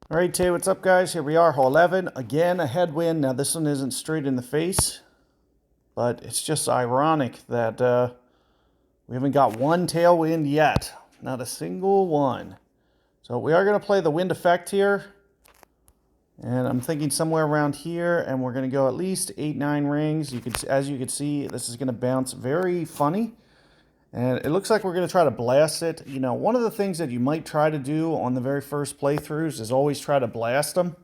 All right, Tay, what's up, guys? Here we are, hole 11. Again, a headwind. Now, this one isn't straight in the face, but it's just ironic that we haven't got one tailwind yet. Not a single one. So we are going to play the wind effect here. And I'm thinking somewhere around here, and we're going to go at least 8-9 rings. As you can see, this is going to bounce very funny. And it looks like we're going to try to blast it. You know, one of the things that you might try to do on the very first playthroughs is always try to blast them,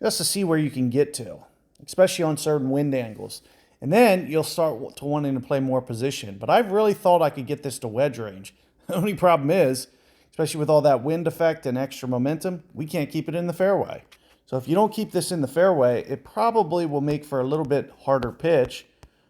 just to see where you can get to, especially on certain wind angles. And then you'll start to wanting to play more position. But I've really thought I could get this to wedge range. The only problem is, especially with all that wind effect and extra momentum, we can't keep it in the fairway. So if you don't keep this in the fairway, it probably will make for a little bit harder pitch.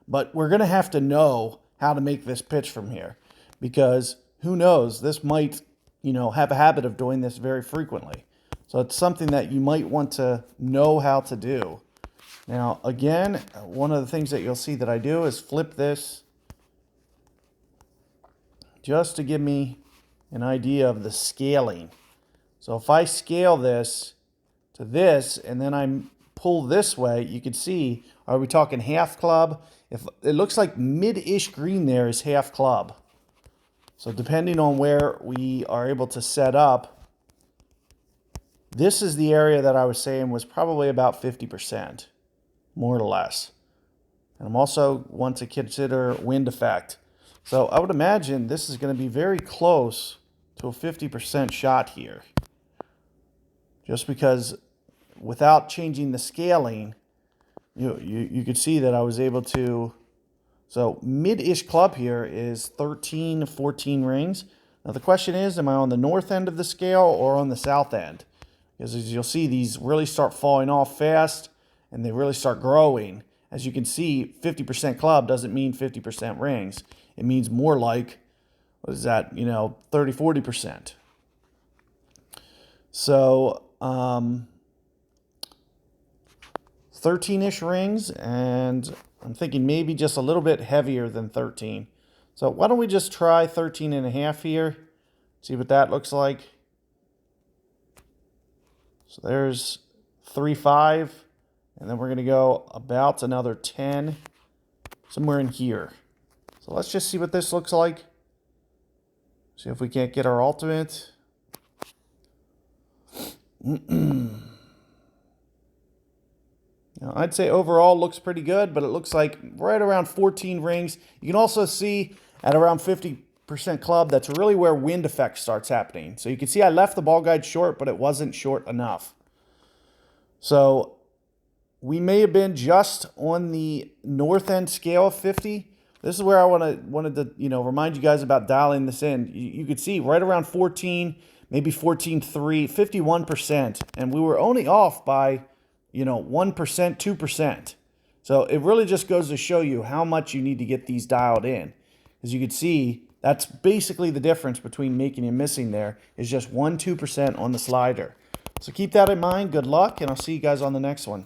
But we're going to have to know how to make this pitch from here, because who knows, this might, have a habit of doing this very frequently. So it's something that you might want to know how to do. Now, again, one of the things that you'll see that I do is flip this just to give me an idea of the scaling. So if I scale this to this and then I pull this way, you can see, are we talking half club? If it looks like mid-ish green there is half club. So depending on where we are able to set up, this is the area that I was saying was probably about 50%, more or less. And I'm also want to consider wind effect. So I would imagine this is going to be very close to a 50% shot here. Just because without changing the scaling, you could see that I was able to, so mid-ish club here is 13, 14 rings. Now the question is, am I on the north end of the scale or on the south end? Because as you'll see, these really start falling off fast and they really start growing. As you can see, 50% club doesn't mean 50% rings. It means more like, what is that, 30, 40%. So, 13-ish rings, and I'm thinking maybe just a little bit heavier than 13. So why don't we just try 13 and a half here, see what that looks like. So there's 3-5, and then we're going to go about another 10, somewhere in here. So let's just see what this looks like. See if we can't get our ultimate. Now, I'd say overall looks pretty good, but it looks like right around 14 rings. You can also see at around 50% club, that's really where wind effect starts happening. So you can see I left the ball guide short, but it wasn't short enough. So we may have been just on the north end scale of 50. This is where I wanted to remind you guys about dialing this in. You could see right around 14, maybe 14.3, 51%, and we were only off by 1%, 2%. So it really just goes to show you how much you need to get these dialed in. As you can see, that's basically the difference between making and missing there, is just 1%, 2% on the slider. So keep that in mind. Good luck, and I'll see you guys on the next one.